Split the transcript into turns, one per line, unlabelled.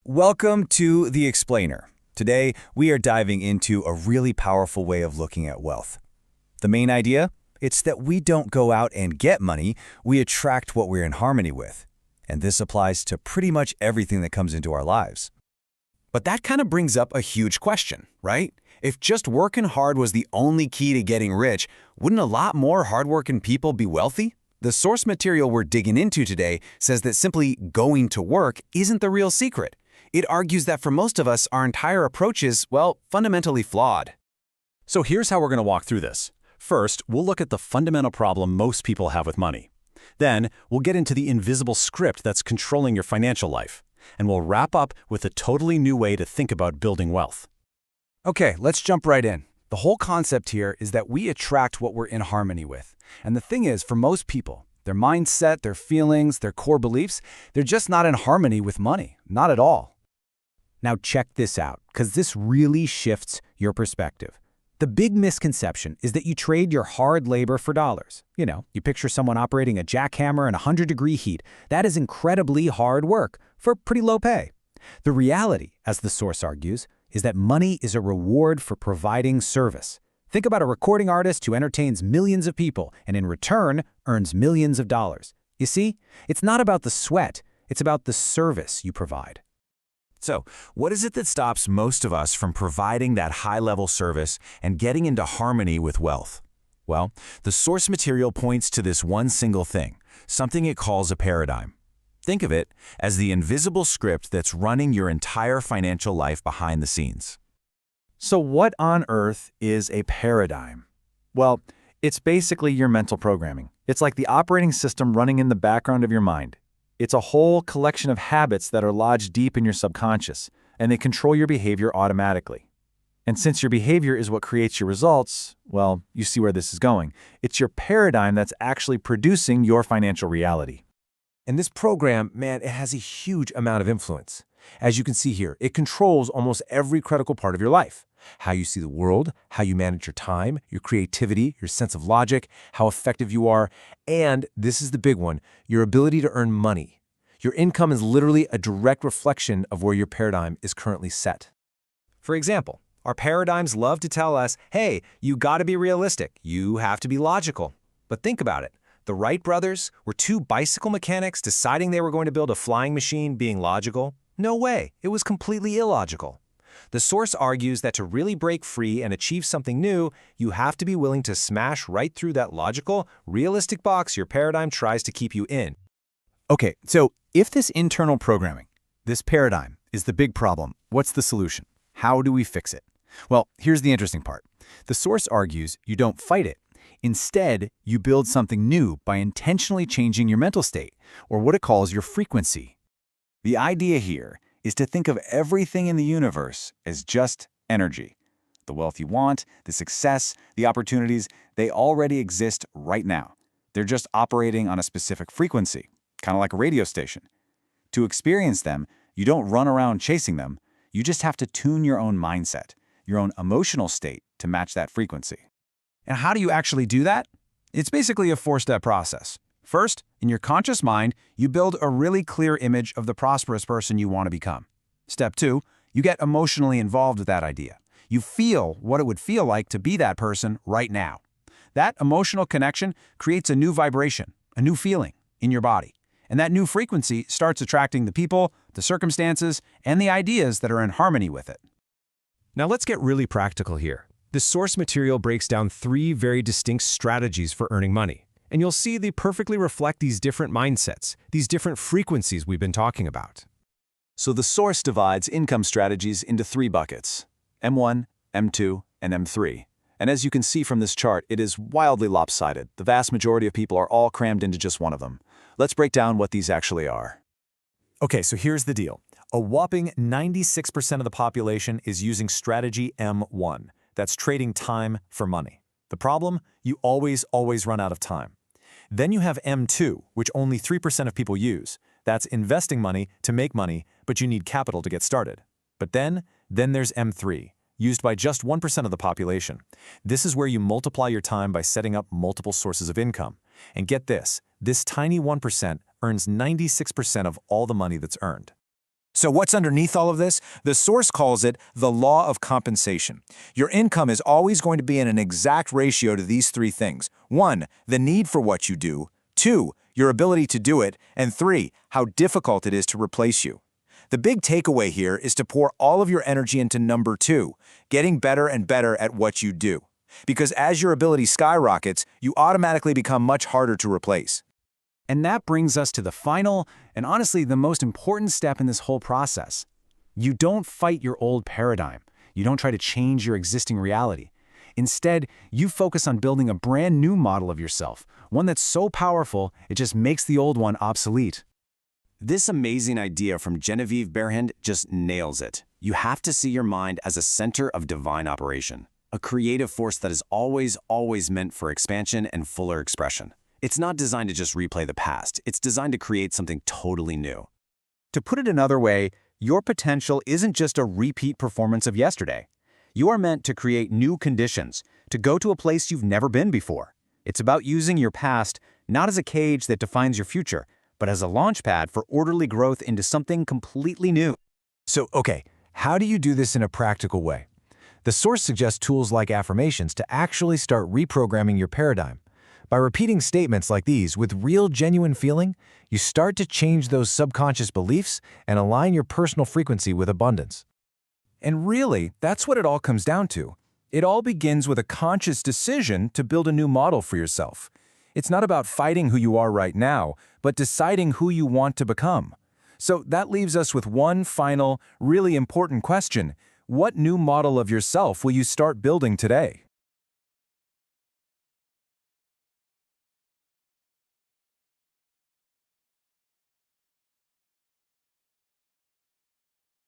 Welcome to The Explainer. Today, we are diving into a really powerful way of looking at wealth. The main idea? It's that we don't go out and get money, we attract what we're in harmony with. And this applies to pretty much everything that comes into our lives.
But that kind of brings up a huge question, right? If just working hard was the only key to getting rich, wouldn't a lot more hardworking people be wealthy? The source material we're digging into today says that simply going to work isn't the real secret. It argues that for most of us, our entire approach is, well, fundamentally flawed.
So here's how we're going to walk through this. First, we'll look at the fundamental problem most people have with money. Then, we'll get into the invisible script that's controlling your financial life. And we'll wrap up with a totally new way to think about building wealth.
Okay, let's jump right in. The whole concept here is that we attract what we're in harmony with. And the thing is, for most people, their mindset, their feelings, their core beliefs, they're just not in harmony with money. Not at all. Now check this out, because this really shifts your perspective. The big misconception is that you trade your hard labor for dollars. You picture someone operating a jackhammer in 100-degree heat. That is incredibly hard work for pretty low pay. The reality, as the source argues, is that money is a reward for providing service. Think about a recording artist who entertains millions of people and in return earns millions of dollars. You see, it's not about the sweat, it's about the service you provide.
So, what is it that stops most of us from providing that high-level service and getting into harmony with wealth? Well, the source material points to this one single thing, something it calls a paradigm. Think of it as the invisible script that's running your entire financial life behind the scenes.
So what on earth is a paradigm? Well, it's basically your mental programming. It's like the operating system running in the background of your mind. It's a whole collection of habits that are lodged deep in your subconscious, and they control your behavior automatically. And since your behavior is what creates your results, well, you see where this is going. It's your paradigm that's actually producing your financial reality.
And this program, man, it has a huge amount of influence. As you can see here, it controls almost every critical part of your life. How you see the world, how you manage your time, your creativity, your sense of logic, how effective you are, and this is the big one, your ability to earn money. Your income is literally a direct reflection of where your paradigm is currently set.
For example, our paradigms love to tell us, hey, you gotta be realistic, you have to be logical. But think about it. The Wright brothers were two bicycle mechanics deciding they were going to build a flying machine being logical? No way, it was completely illogical. The source argues that to really break free and achieve something new, you have to be willing to smash right through that logical, realistic box your paradigm tries to keep you in.
Okay, so if this internal programming, this paradigm, is the big problem, what's the solution? How do we fix it? Well, here's the interesting part. The source argues you don't fight it. Instead, you build something new by intentionally changing your mental state, or what it calls your frequency.
The idea here is to think of everything in the universe as just energy. The wealth you want, the success, the opportunities, they already exist right now. They're just operating on a specific frequency, kind of like a radio station. To experience them, you don't run around chasing them. You just have to tune your own mindset, your own emotional state to match that frequency.
And how do you actually do that? It's basically a four-step process. First, in your conscious mind, you build a really clear image of the prosperous person you want to become. Step 2, you get emotionally involved with that idea. You feel what it would feel like to be that person right now. That emotional connection creates a new vibration, a new feeling in your body. And that new frequency starts attracting the people, the circumstances, and the ideas that are in harmony with it.
Now let's get really practical here. The source material breaks down 3 very distinct strategies for earning money. And you'll see they perfectly reflect these different mindsets, these different frequencies we've been talking about.
So the source divides income strategies into 3 buckets, M1, M2, and M3. And as you can see from this chart, it is wildly lopsided. The vast majority of people are all crammed into just one of them. Let's break down what these actually are.
Okay, so here's the deal. A whopping 96% of the population is using strategy M1. That's trading time for money. The problem? You always run out of time. Then you have M2, which only 3% of people use. That's investing money to make money, but you need capital to get started. But then there's M3, used by just 1% of the population. This is where you multiply your time by setting up multiple sources of income. And get this tiny 1% earns 96% of all the money that's earned. So what's underneath all of this? The source calls it the law of compensation. Your income is always going to be in an exact ratio to these three things. 1, the need for what you do. 2, your ability to do it. And 3, how difficult it is to replace you. The big takeaway here is to pour all of your energy into number 2, getting better and better at what you do. Because as your ability skyrockets, you automatically become much harder to replace.
And that brings us to the final, and honestly the most important step in this whole process. You don't fight your old paradigm. You don't try to change your existing reality. Instead, you focus on building a brand new model of yourself, one that's so powerful it just makes the old one obsolete. This amazing idea from Genevieve Behrend just nails it. You have to see your mind as a center of divine operation, a creative force that is always meant for expansion and fuller expression. It's not designed to just replay the past. It's designed to create something totally new. To put it another way, your potential isn't just a repeat performance of yesterday. You are meant to create new conditions, to go to a place you've never been before. It's about using your past not as a cage that defines your future, but as a launchpad for orderly growth into something completely new.
So, okay, how do you do this in a practical way? The source suggests tools like affirmations to actually start reprogramming your paradigm. By repeating statements like these with real, genuine feeling, you start to change those subconscious beliefs and align your personal frequency with abundance.
And really, that's what it all comes down to. It all begins with a conscious decision to build a new model for yourself. It's not about fighting who you are right now, but deciding who you want to become. So that leaves us with one final, really important question. What new model of yourself will you start building today?